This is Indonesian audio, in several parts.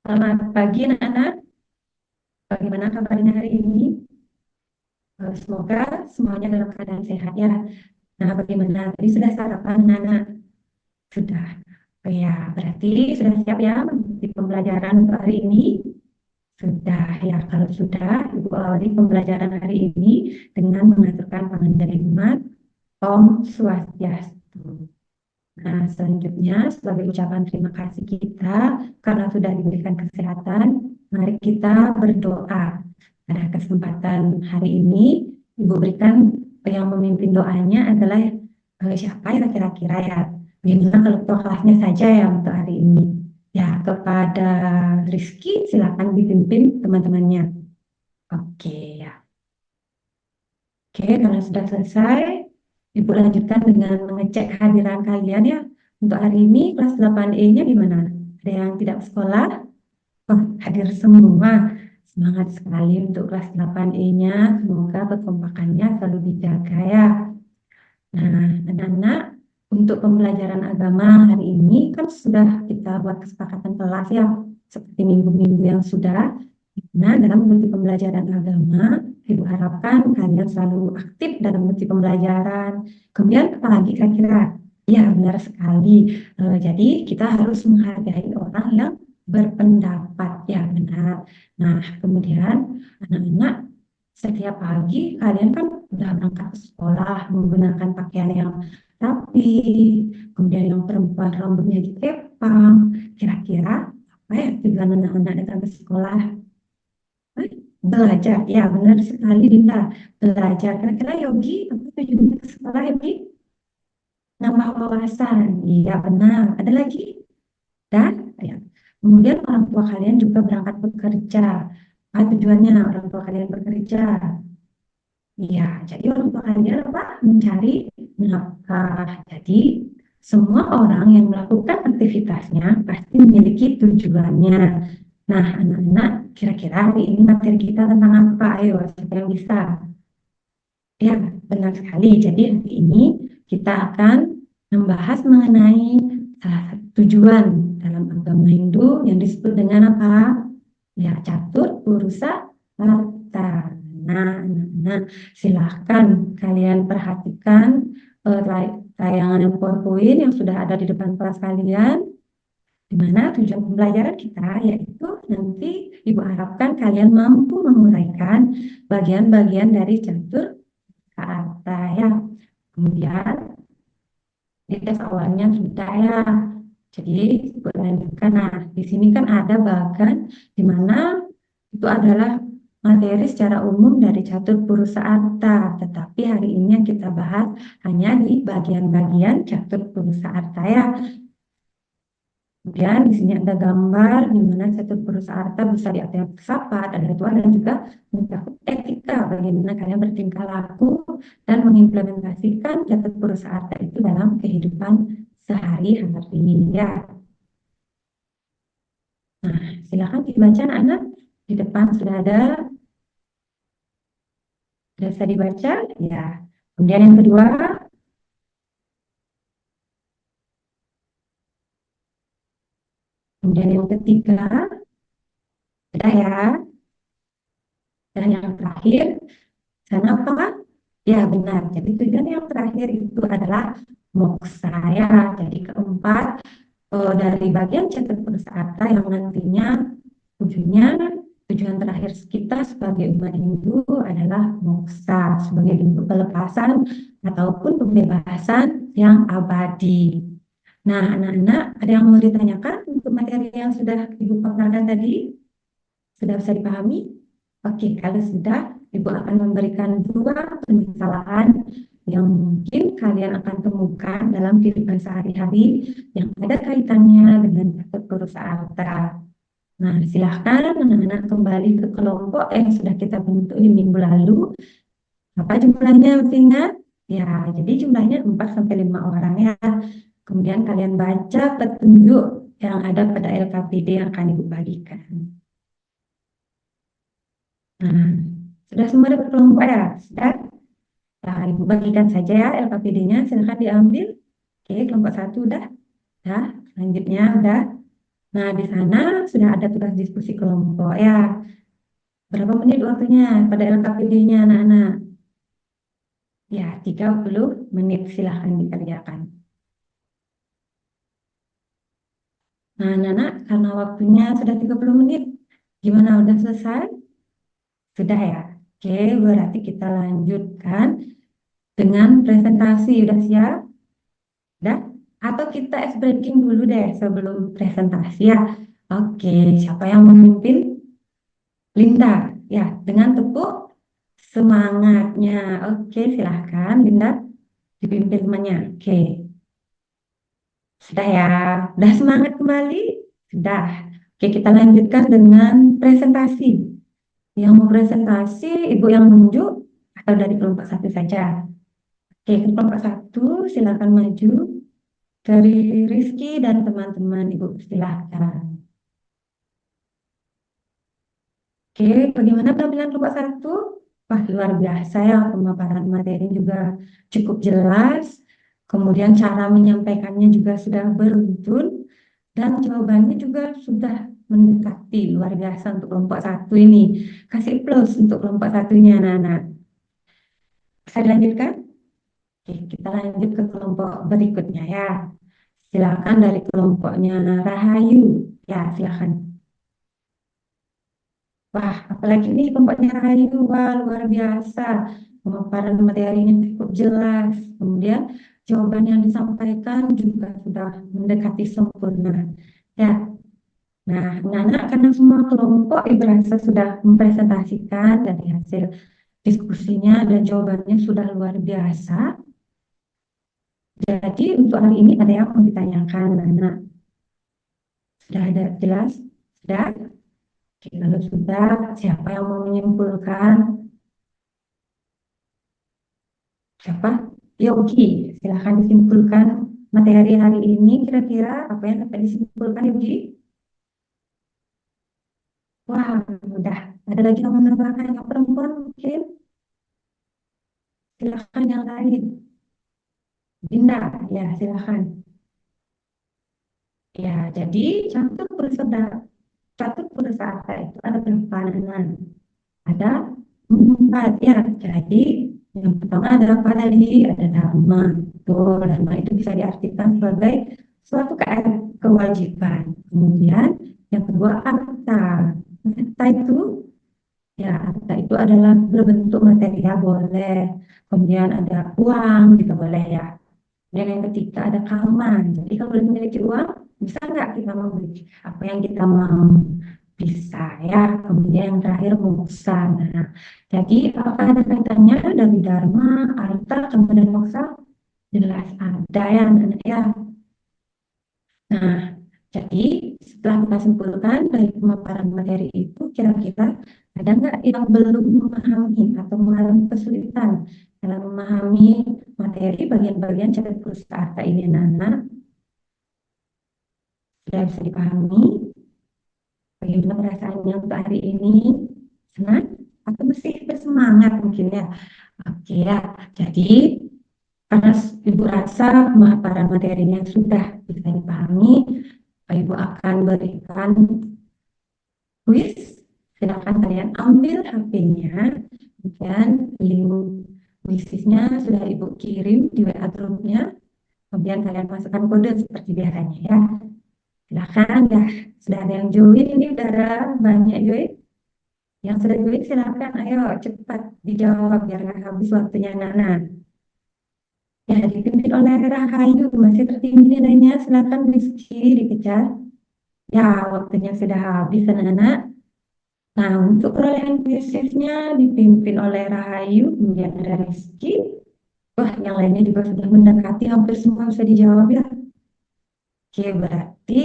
Selamat pagi anak-anak, bagaimana kabarnya hari ini? Semoga semuanya dalam keadaan sehat ya. Nah, bagaimana? Tadi sudah sarapan anak-anak? Sudah. Oh ya, berarti sudah siap ya mengikuti pembelajaran untuk hari ini? Sudah ya, kalau sudah, Ibu awali pembelajaran hari ini dengan mengaturkan tangan dari umat Om Swastiastu. Nah, selanjutnya sebagai ucapan terima kasih kita karena sudah diberikan kesehatan, mari kita berdoa. Pada kesempatan hari ini, Ibu berikan yang memimpin doanya adalah siapa ya kira-kira ya? Bagaimana kalau ketua kelasnya saja ya untuk hari ini? Ya, kepada Rizky silakan dipimpin teman-temannya. Oke ya. Oke, karena sudah selesai, Ibu lanjutkan dengan mengecek kehadiran kalian ya. Untuk hari ini kelas 8E-nya gimana? Ada yang tidak sekolah? Oh, hadir semua. Semangat sekali untuk kelas 8E-nya. Semoga kekompakannya selalu dijaga ya. Nah, anak-anak, untuk pembelajaran agama hari ini kan sudah kita buat kesepakatan kelas ya, seperti minggu-minggu yang sudah. Nah, dalam mengikuti pembelajaran agama, Ibu harapkan kalian selalu aktif dalam mengikuti pembelajaran. Kemudian apalagi kira-kira? Ya, benar sekali. Jadi kita harus menghargai orang yang berpendapat. Ya, benar. Nah, kemudian anak-anak setiap pagi kalian kan udah berangkat ke sekolah menggunakan pakaian yang rapi, kemudian yang perempuan rambutnya dikepang. Kira-kira apa ya tujuan anak-anak datang ke sekolah? Belajar, ya benar sekali Dinda. Belajar. Kira-kira Yogi, apa tujuannya ke sekolah Yogi? Nambah wawasan. Iya benar. Ada lagi? Dan ya. Kemudian orang tua kalian juga berangkat bekerja. Apa tujuannya orang tua kalian bekerja? Iya, jadi orang tua kalian apa? Mencari nafkah. Jadi semua orang yang melakukan aktivitasnya pasti memiliki tujuannya. Nah, anak-anak, kira-kira hari ini materi kita tentang apa? Ayo, siapa yang bisa? Ya, benar sekali. Jadi hari ini kita akan membahas mengenai salah satu tujuan dalam agama Hindu yang disebut dengan apa? Ya, catur purusa harta. Nah, silahkan kalian perhatikan tayangan PowerPoint yang sudah ada di depan kelas kalian, di mana tujuan pembelajaran kita yaitu nanti Ibu harapkan kalian mampu menguraikan bagian-bagian dari catur harta ya. Kemudian di tes awalnya sudah ya. Jadi lanjutkan. Nah, di sini kan ada bagan di mana itu adalah materi secara umum dari catur purusa arta. Tetapi hari ini yang kita bahas hanya di bagian-bagian catur purusa arta ya. Kemudian di sini ada gambar di mana catur purusa arta bisa diartikan filsafat, ada ritual dan juga mencakup etika bagaimana kalian bertingkah laku dan mengimplementasikan catur purusa arta itu dalam kehidupan sehari-hari ya. Nah, silakan dibaca anak-anak. Di depan sudah bisa dibaca ya. Kemudian yang kedua, kemudian yang ketiga, sudah ya. Dan yang terakhir, sana apa? Ya benar. Jadi tujuan yang terakhir itu adalah moksa ya. Jadi keempat dari bagian catur purusa arta yang nantinya tujuan terakhir kita sebagai umat Hindu adalah moksa sebagai bentuk pelepasan ataupun pembebasan yang abadi. Nah, anak-anak, ada yang mau ditanyakan untuk materi yang sudah Ibu paparkan tadi? Sudah bisa dipahami? Oke, kalau sudah, Ibu akan memberikan dua permasalahan yang mungkin kalian akan temukan dalam kehidupan sehari-hari yang ada kaitannya dengan catur purusa arta. Nah, silahkan anak-anak kembali ke kelompok yang sudah kita bentuk di minggu lalu. Apa jumlahnya masih ingat? Ya, jadi jumlahnya 4 sampai 5 orang ya. Kemudian kalian baca petunjuk yang ada pada LKPD yang akan Ibu bagikan. Nah, sudah semua dapat kelompok ya? Sudah? Nah, Ibu bagikan saja ya LKPD-nya. Silahkan diambil. Oke, kelompok 1 udah. Nah, selanjutnya udah. Nah, di sana sudah ada tugas diskusi kelompok ya. Berapa menit waktunya pada LKPD-nya anak-anak? Ya, 30 menit silahkan dikerjakan. Nah, anak-anak, karena waktunya sudah 30 menit, gimana udah selesai? Sudah ya? Oke, berarti kita lanjutkan dengan presentasi. Udah siap? Udah? Atau kita ice breaking dulu deh sebelum presentasi ya. Oke, siapa yang memimpin? Linda. Ya, dengan tepuk semangatnya. Oke, silahkan Linda dipimpin temannya. Oke, sudah ya. Sudah semangat kembali? Sudah. Oke, kita lanjutkan dengan presentasi. Yang mau presentasi, Ibu yang menunjuk atau dari kelompok satu saja? Oke, kelompok satu silakan maju. Dari Rizky dan teman-teman Ibu silakan. Oke, bagaimana penampilan kelompok satu? Wah, luar biasa ya, pemaparan materi juga cukup jelas. Kemudian cara menyampaikannya juga sudah beruntun dan jawabannya juga sudah mendekati. Luar biasa untuk kelompok satu ini. Kasih plus untuk kelompok satunya, anak-anak. Saya dilanjutkan? Oke, kita lanjut ke kelompok berikutnya ya. Silakan dari kelompoknya Rahayu. Ya, silakan. Wah, apalagi ini kelompoknya Rahayu, wah luar biasa. Pemaparan materinya cukup jelas. Kemudian jawaban yang disampaikan juga sudah mendekati sempurna. Ya, nah, anak-anak karena semua kelompok berasa sudah mempresentasikan dari hasil diskusinya dan jawabannya sudah luar biasa. Jadi untuk hari ini ada yang mau ditanyakan, anak. Sudah ada jelas? Sudah? Oke, kalau sudah, siapa yang mau menyimpulkan? Siapa? Yogi, silahkan disimpulkan materi hari ini kira-kira apa yang dapat disimpulkan Yogi? Wah, udah. Ada lagi yang menambahkan yang perempuan mungkin? Silahkan yang lain. Dinda, ya silahkan. Ya, jadi catur perusahaan itu ada berapa anak? Ada empat ya. Jadi yang pertama ada apa tadi? Ada dharma. Betul, dharma itu bisa diartikan sebagai suatu kewajiban. Kemudian yang kedua arta. Arta itu ya arta itu adalah berbentuk materi ya boleh. Kemudian ada uang juga boleh ya. Dan yang ketiga ada kaman. Jadi kalau memiliki uang bisa nggak kita membeli apa yang kita mau? Bisa ya. Kemudian yang terakhir moksa. Nah, jadi apakah ada kaitannya dari dharma, arta, kemudian moksa? Jelas ada ya anak-anak ya. Nah, jadi setelah kita simpulkan dari pemaparan materi itu, kira-kira ada nggak yang belum memahami atau mengalami kesulitan dalam memahami materi bagian-bagian catat perusahaan ini, anak-anak? Sudah bisa dipahami? Bagaimana perasaannya untuk hari ini? Senang? Atau masih bersemangat mungkin ya? Oke ya, jadi karena Ibu rasa pemaparan materinya sudah bisa dipahami, Ibu akan berikan kuis. Silakan kalian ambil HP-nya dan link kuisnya sudah Ibu kirim di WA grupnya. Kemudian kalian masukkan kode seperti biasanya ya. Silakan ya. Sudah ada yang join ini udah ada banyak join. Yang sudah join silakan ayo cepat dijawab biar nggak habis waktunya Nana. Ya dipimpin oleh Rahayu masih tertinggi nilainya silakan Rizky dikejar. Ya waktunya sudah habis anak-anak. Nah, untuk perolehan kuisnya dipimpin oleh Rahayu, kemudian ada Rizky. Wah, yang lainnya juga sudah mendekati, hampir semua bisa dijawab ya. Oke, berarti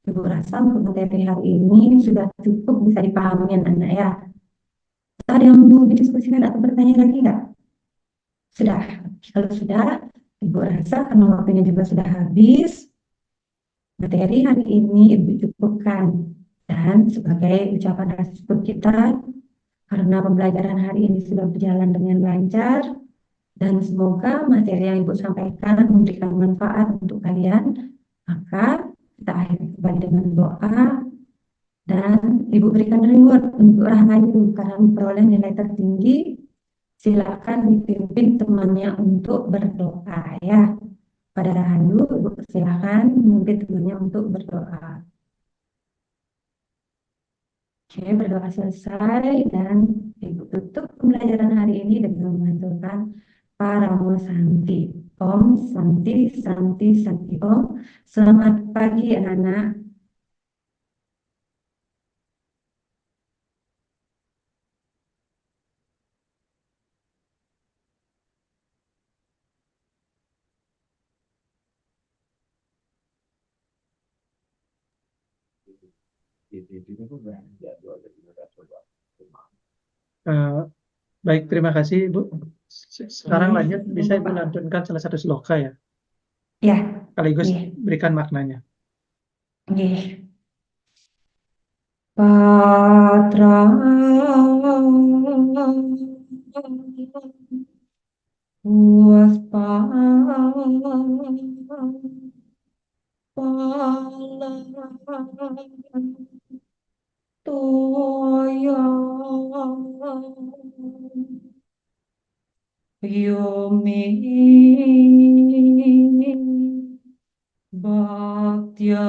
Ibu rasa untuk materi hari ini sudah cukup bisa dipahami anak-anak ya. Ada yang mau didiskusikan atau bertanya lagi nggak? Sudah. Kalau sudah, Ibu rasa karena waktunya juga sudah habis, materi hari ini Ibu cukupkan. Dan sebagai ucapan rasa syukur kita, karena pembelajaran hari ini sudah berjalan dengan lancar, dan semoga materi yang Ibu sampaikan memberikan manfaat untuk kalian, maka Kita akhiri kembali dengan doa dan Ibu berikan reward untuk Rahayu karena memperoleh nilai tertinggi. Silakan dipimpin temannya untuk berdoa ya. Pada Rahayu, Ibu silakan memimpin temannya untuk berdoa. Oke, berdoa selesai dan Ibu tutup pembelajaran hari ini dengan mengaturkan Paramo Santi. Om Santi Santi Santi Om. Selamat pagi anak-anak. Baik, terima kasih Ibu. Sekarang Oke, lanjut, bisa Ibu Bapak. lantunkan salah satu sloka ya, Ya, sekaligus oke. berikan maknanya. Oke. Patra Waspa Toya Yomi Bhaktya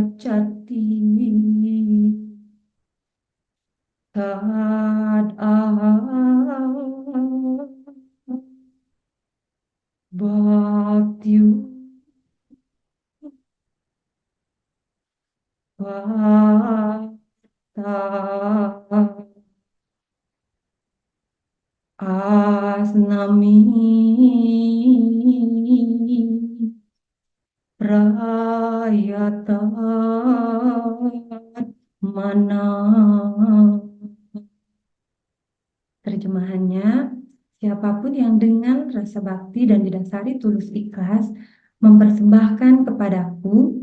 Prayachati Tad Bhaktyu Vata Asnami Prayata Mana. Terjemahannya, siapapun yang dengan rasa bakti dan didasari tulus ikhlas mempersembahkan kepadaku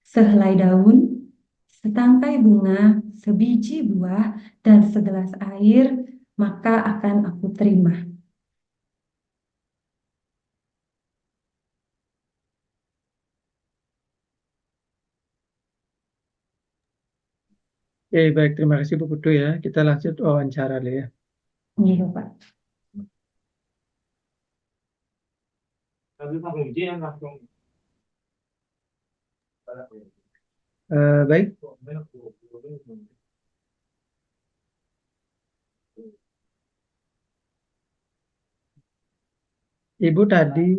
sehelai daun, setangkai bunga, sebiji buah, dan segelas air, maka akan aku terima. Oke, baik, terima kasih Bu Putu ya. Kita lanjut wawancara dulu ya. Iya, Pak. Baik, Ibu tadi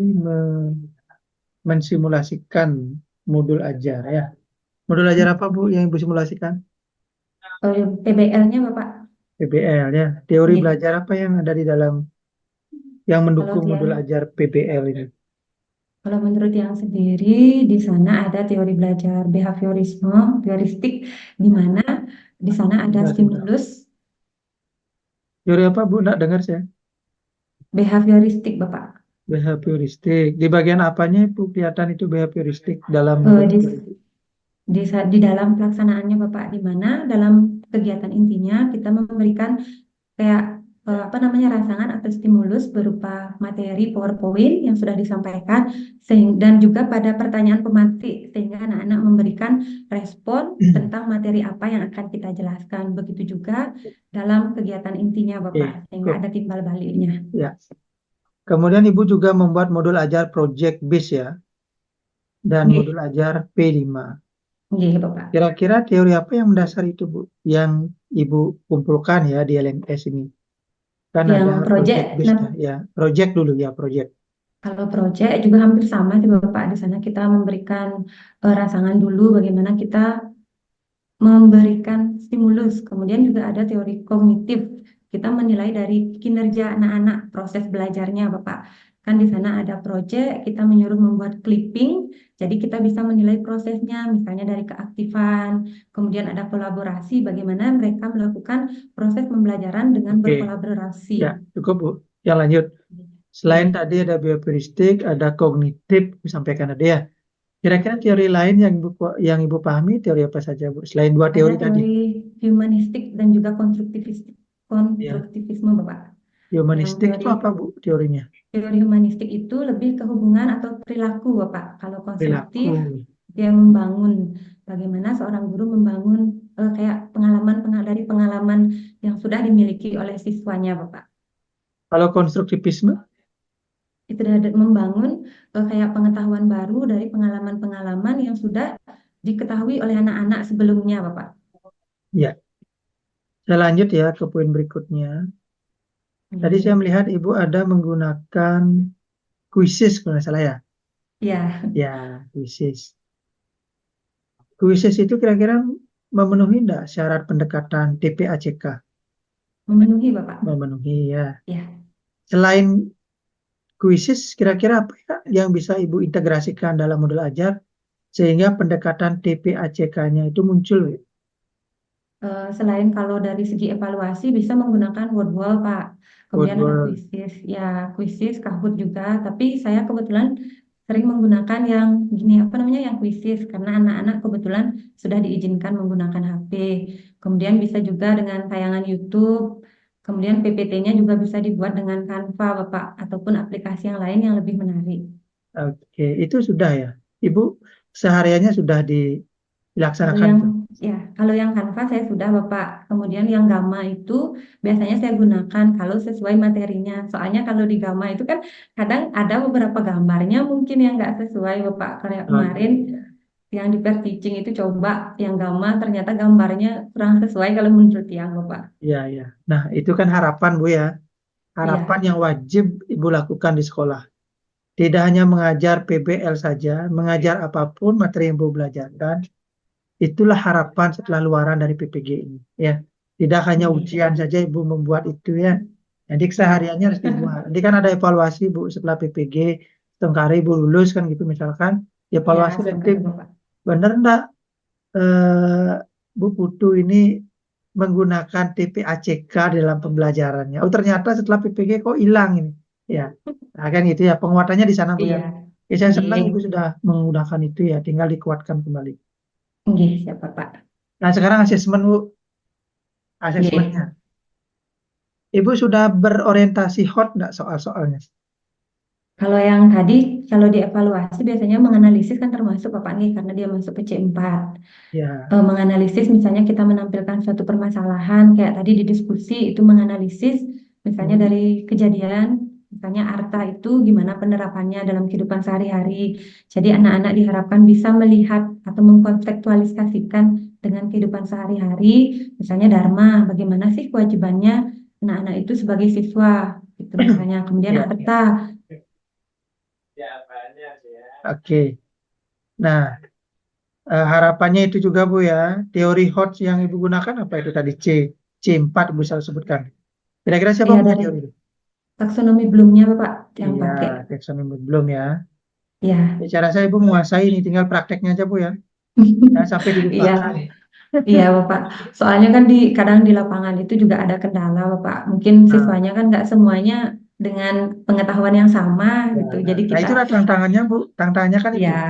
mensimulasikan modul ajar ya. Modul ajar apa Bu yang Ibu simulasikan? PBL-nya, Bapak. PBL ya. Teori Iya. belajar apa yang ada di dalam yang Kalau mendukung dia, modul ajar PBL ini? kalau menurut yang sendiri, di sana ada teori belajar behaviorisme, heuristik, di mana di sana ada Sebentar. stimulus Teori apa Bu? Nggak dengar saya. behavioristik, Bapak. Behavioristik. Di bagian apanya Ibu kelihatan itu behavioristik dalam Eh, modul di, ajar itu? di dalam pelaksanaannya, Bapak, di mana dalam kegiatan intinya kita memberikan kayak apa namanya rangsangan atau stimulus berupa materi PowerPoint yang sudah disampaikan dan juga pada pertanyaan pemateri sehingga anak-anak memberikan respon tentang materi apa yang akan kita jelaskan. Begitu juga dalam kegiatan intinya, Bapak, Oke, sehingga cukup. ada timbal baliknya. Ya. Kemudian Ibu juga membuat modul ajar project base ya, dan modul Nggih, ajar P5. nggih, Bapak. Kira-kira teori apa yang mendasari itu Bu? Yang Ibu kumpulkan ya di LMS ini. Kan Yang ada proyek, project base nah, ya. Project dulu ya, project. kalau proyek juga hampir sama sih, Bapak. Di sana kita memberikan rangsangan dulu bagaimana kita memberikan stimulus. Kemudian juga ada teori kognitif. Kita menilai dari kinerja anak-anak, proses belajarnya, Bapak. Kan di sana ada proyek, kita menyuruh membuat clipping, jadi kita bisa menilai prosesnya, misalnya dari keaktifan, kemudian ada kolaborasi, bagaimana mereka melakukan proses pembelajaran dengan Oke, berkolaborasi. ya cukup Bu. Yang lanjut. Selain Oke. tadi ada behavioristik, ada kognitif, disampaikan ada ya. Kira-kira teori lain yang Ibu pahami, teori apa saja Bu? Selain dua Ada teori tadi. teori humanistik dan juga Ya. konstruktivisme, Bapak. Humanistik itu dari apa Bu teorinya? teori humanistik itu lebih ke hubungan atau perilaku, Bapak. Kalau Perilaku. konstruktif, dia membangun bagaimana seorang guru membangun kayak dari pengalaman yang sudah dimiliki oleh siswanya, Bapak. Kalau konstruktivisme? Itu membangun kayak pengetahuan baru dari pengalaman-pengalaman yang sudah diketahui oleh anak-anak sebelumnya, Bapak. Ya. Saya lanjut ya ke poin berikutnya. Tadi saya melihat Ibu ada menggunakan kuisis kalau nggak salah ya. Ya, Ya, kuisis. Kuisis itu kira-kira memenuhi enggak syarat pendekatan TPACK? memenuhi, Bapak. Memenuhi ya. Ya. Selain kuisis, kira-kira apa ya yang bisa Ibu integrasikan dalam modul ajar sehingga pendekatan TPACK-nya itu muncul? Selain kalau dari segi evaluasi bisa menggunakan word wall, Pak. Kemudian ada Word-word. kuisis, ya kuisis, Kahoot juga. Tapi saya kebetulan sering menggunakan yang gini apa namanya yang kuisis karena anak-anak kebetulan sudah diizinkan menggunakan HP. Kemudian bisa juga dengan tayangan YouTube. Kemudian PPT-nya juga bisa dibuat dengan Canva, Bapak, ataupun aplikasi yang lain yang lebih menarik. Oke, itu sudah ya. Ibu sehariannya sudah Kalau dilaksanakan yang itu. kalau yang Canva saya sudah Bapak. Kemudian yang Gamma itu biasanya saya gunakan kalau sesuai materinya. Soalnya kalau di Gamma itu kan kadang ada beberapa gambarnya mungkin yang nggak sesuai Bapak. Kayak Oh, kemarin yang di pair teaching itu coba yang Gamma ternyata gambarnya kurang sesuai kalau menurut yang Bapak. iya, iya. Nah, itu kan harapan Bu ya. Harapan Iya, yang wajib Ibu lakukan di sekolah. Tidak hanya mengajar PBL saja, mengajar apapun materi yang Ibu belajarkan, itulah harapan setelah luaran dari PPG ini. Ya, tidak hanya oke. ujian saja Ibu membuat itu ya. Jadi Ya, kesehariannya harus dibuat. Nanti kan ada evaluasi Bu setelah PPG, setengah hari Ibu lulus kan gitu misalkan. ya Evaluasi oleh semoga tim, Bapak. bener enggak Bu Putu ini menggunakan TPACK dalam pembelajarannya. Oh ternyata setelah PPG kok hilang ini. Ya, nah, kan gitu ya. Penguatannya di sana Bu ya. Iya, Ya, saya senang Ibu nggih. sudah menggunakan itu ya. Tinggal dikuatkan kembali. Nggih, siap Bapak. Nah sekarang asesmen Bu, Nggih. asesmennya. Ibu sudah berorientasi hot nggak soal-soalnya? Kalau yang tadi, kalau dievaluasi biasanya menganalisis kan termasuk Bapak nih karena dia masuk ke C4. Ya. Menganalisis misalnya kita menampilkan suatu permasalahan kayak tadi di diskusi itu menganalisis misalnya Hmm. dari kejadian misalnya Arta itu gimana penerapannya dalam kehidupan sehari-hari. Jadi anak-anak diharapkan bisa melihat atau mengkontekstualisasikan dengan kehidupan sehari-hari. Misalnya Dharma, bagaimana sih kewajibannya anak-anak itu sebagai siswa gitu misalnya. Kemudian Ya. Arta. Oke. Nah, harapannya itu juga Bu ya. Teori hot yang Ibu gunakan apa itu tadi? C4 Ibu selalu sebutkan. Kira-kira siapa Iya punya dari teori itu? taksonomi belumnya Bapak yang Iya, pakai. taksonomi belum ya. Ya. Ya, cara saya Ibu menguasai ini, tinggal prakteknya aja Bu ya. Jangan sampai Iya, dilupakan. iya Bapak. Soalnya kan kadang di lapangan itu juga ada kendala Bapak. Mungkin Nah, siswanya kan nggak semuanya dengan pengetahuan yang sama ya, gitu. nah, Jadi nah kita, itulah tantangannya Bu. Tantangannya kan itu. ya,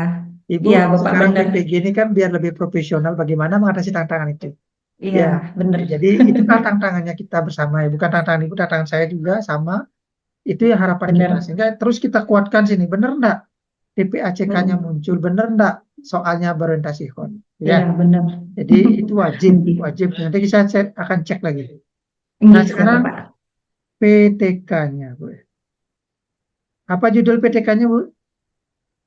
Ibu iya Bapak sekarang benar. PPG ini kan biar lebih profesional bagaimana mengatasi tantangan itu. Iya Ya, benar, ya, jadi itulah tantangannya kita bersama ya. Bukan tantangan Ibu, tantangan saya juga sama. Itu ya harapan kita. benar. Sehingga terus kita kuatkan sini. Bener enggak? TPACK-nya Mm-mm. muncul. Bener enggak? Soalnya berorientasi hot. Ya, Iya benar. jadi itu wajib. Nggih, Wajib. Nanti saya akan cek lagi. Nah, nggih, siap sekarang Bapak. PTK-nya, Bu. Apa judul PTK-nya, Bu?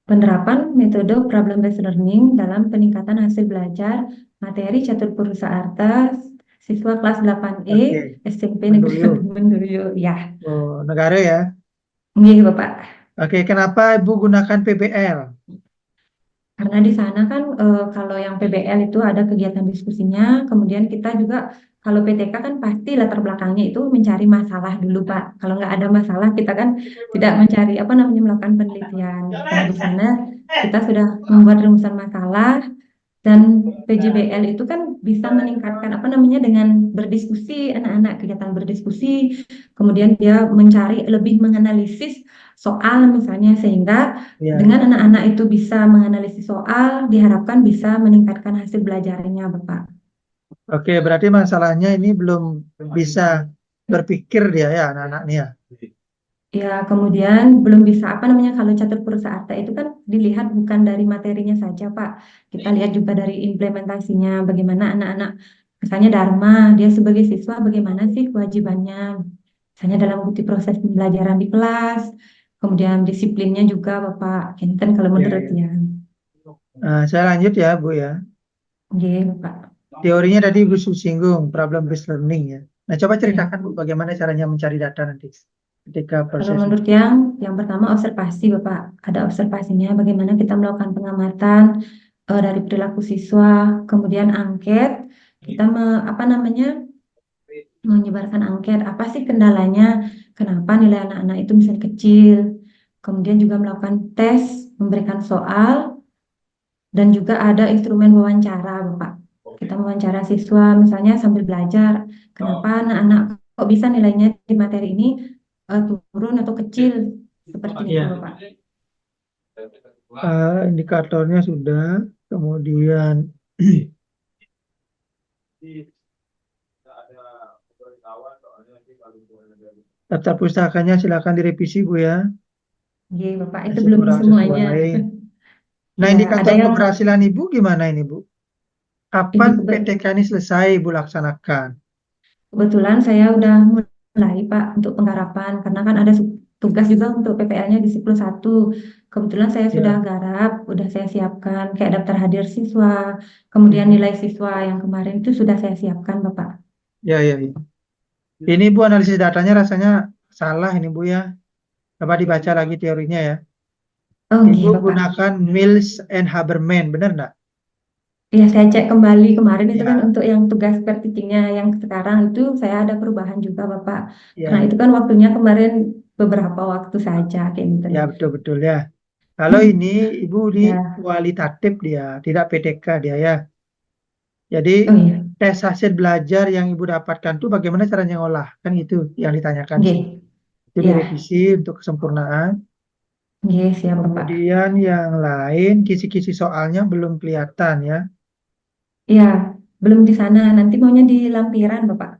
Penerapan metode problem based learning dalam peningkatan hasil belajar materi catur Purusa Arta siswa kelas 8E Oke, SMP Negeri 1 Mendoyo. Mendoyo. Ya, Oh, negara ya. nggih Bapak. Oke, kenapa Ibu gunakan PBL? Karena di sana kan kalau yang PBL itu ada kegiatan diskusinya, kemudian kita juga kalau PTK kan pasti latar belakangnya itu mencari masalah dulu Pak. Kalau nggak ada masalah kita kan tidak mencari apa namanya melakukan penelitian. Kalau di sana kita sudah membuat rumusan masalah dan PJBL itu kan bisa meningkatkan apa namanya dengan berdiskusi anak-anak kegiatan berdiskusi, kemudian dia mencari lebih menganalisis soal misalnya sehingga Ya. dengan anak-anak itu bisa menganalisis soal, diharapkan bisa meningkatkan hasil belajarnya, Bapak. Oke, berarti masalahnya ini belum bisa berpikir dia ya anak-anak nih ya. Ya, kemudian belum bisa apa namanya kalau catur Purusa Arta itu kan dilihat bukan dari materinya saja, Pak. Kita lihat juga dari implementasinya, bagaimana anak-anak, misalnya Dharma, dia sebagai siswa bagaimana sih kewajibannya, misalnya dalam bukti proses pembelajaran di kelas, kemudian disiplinnya juga, Bapak. Ini kan kalau Ya, menurut ya. ya, Saya lanjut ya Bu ya. oke, Bapak. Teorinya tadi Ibu singgung problem based learning ya. Nah, coba Ya. ceritakan Bu bagaimana caranya mencari data nanti ketika Kalau proses. menurut yang pertama observasi, Bapak. Ada observasinya bagaimana kita melakukan pengamatan dari perilaku siswa, kemudian angket, kita apa namanya menyebarkan angket, apa sih kendalanya, kenapa nilai anak-anak itu misalnya kecil, kemudian juga melakukan tes, memberikan soal, dan juga ada instrumen wawancara, Bapak. Kita mewawancara siswa misalnya sambil belajar, kenapa anak-anak kok bisa nilainya di materi ini turun atau kecil, seperti itu, Ya, Bapak. indikatornya sudah, kemudian daftar pustakanya silakan direvisi Bu ya, Oke, Bapak, itu masih belum kurang semuanya. sesuai. Nah, Ya, ada indikator yang keberhasilan Ibu gimana ini Bu? ini Kapan PTK ini selesai Ibu laksanakan? kebetulan saya udah mulai, Pak, untuk penggarapan karena kan ada tugas juga untuk PPL-nya di Siklus 1. Kebetulan saya sudah Ya, garap, udah saya siapkan kayak daftar hadir siswa, kemudian nilai siswa yang kemarin itu sudah saya siapkan, Bapak. ya, ya, ya. Ini Bu analisis datanya rasanya salah ini Bu ya. Coba dibaca lagi teorinya ya. Oh, Ibu iya, Bapak. gunakan Mills and Haberman, benar nggak? Ya, saya cek kembali kemarin itu kan Ya, untuk yang tugas pair teaching-nya yang sekarang itu saya ada perubahan juga, Bapak. Karena ya, itu kan waktunya kemarin beberapa waktu saja kayak gitu. ya betul-betul ya. Kalau ini Ibu ini Ya, kualitatif dia, tidak PTK dia ya. Jadi oh iya, tes hasil belajar yang Ibu dapatkan tuh bagaimana caranya ngolah? Kan itu yang ditanyakan di oke. sini. Itu Ya, direvisi untuk kesempurnaan. oke, siap, Bapak. Kemudian yang lain kisi-kisi soalnya belum kelihatan ya. Ya, belum di sana. Nanti maunya di lampiran, Bapak.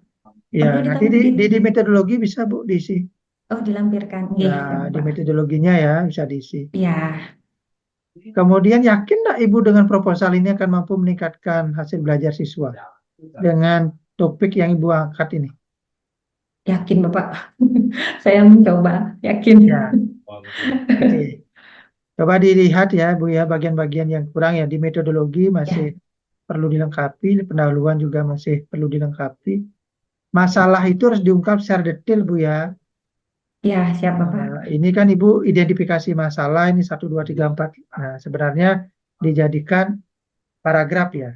Ya, Perlu nanti ditambah di, di metodologi bisa Bu diisi. oh, dilampirkan. Oke, Ya, siap, di Bapak. metodologinya ya bisa diisi. Ya, Kemudian yakin nggak Ibu dengan proposal ini akan mampu meningkatkan hasil belajar siswa dengan topik yang Ibu angkat ini? yakin, Bapak. Saya mencoba, yakin. Ya, oke. Coba dilihat ya Bu ya bagian-bagian yang kurang ya di metodologi masih Ya, perlu dilengkapi, pendahuluan juga masih perlu dilengkapi. Masalah itu harus diungkap secara detail Bu ya. ya, siap, Bapak. Ini kan Ibu identifikasi masalah ini satu 2 3 4. Nah, sebenarnya dijadikan paragraf ya.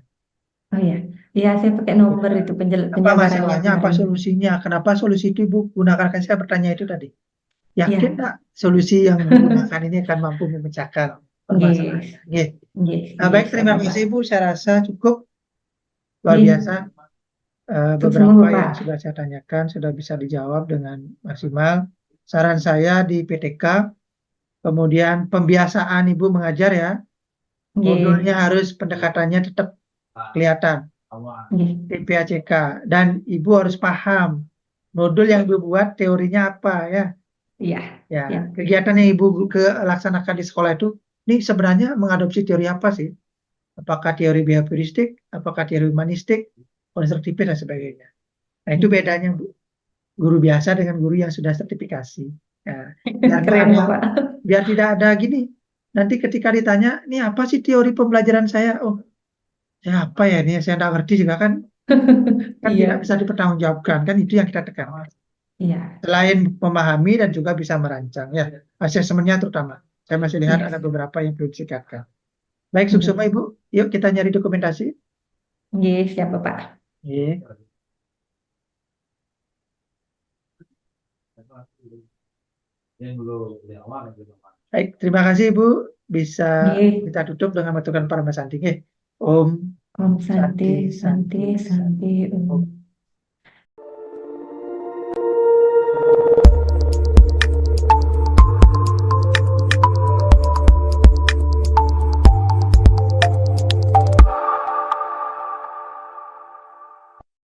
Oh ya, ya, saya pakai nomor itu Apa penjabarannya masalahnya, apa kemarin. solusinya, kenapa solusi itu Ibu gunakan? Kan saya bertanya itu tadi. Yakin Ya, nggak solusi yang digunakan ini akan mampu memecahkan permasalahan? yes, Nggih. yes, Nah, baik, yes, siap, terima Bapak. kasih Bu. Saya rasa cukup luar biasa. Yes, untuk semua, Beberapa yang Bapak. sudah saya tanyakan sudah bisa dijawab dengan maksimal. Saran saya di PTK, kemudian pembiasaan Ibu mengajar ya, Yes, modulnya harus pendekatannya tetap kelihatan. yes, PPACK dan Ibu harus paham modul yang Ibu buat teorinya apa ya. iya, Ya, siap. kegiatan yang Ibu laksanakan di sekolah itu ini sebenarnya mengadopsi teori apa sih? Apakah teori behavioristik, apakah teori humanistik, konstruktivis dan sebagainya. Nah, itu bedanya Bu. Guru biasa dengan guru yang sudah sertifikasi. Ya, biar nggak Keren, ada, Bapak. biar tidak ada gini. Nanti ketika ditanya, ini apa sih teori pembelajaran saya? Oh, ya apa ya ini? Saya nggak ngerti juga kan. Kan tidak Iya, bisa dipertanggungjawabkan. Kan itu yang kita tekan. iya, Selain memahami dan juga bisa merancang. Ya, asesmennya terutama. Saya masih lihat iya, ada beberapa yang perlu ditingkatkan. Baik, iya, Suksuma Ibu. Yuk kita nyari dokumentasi. iya, siap, Bapak. Iya. Baik, terima kasih Ibu. Bisa Iya, kita tutup dengan matukan para Mas Andi. Om Om Santi, Santi Santi, Santi Santi, Santi. Om.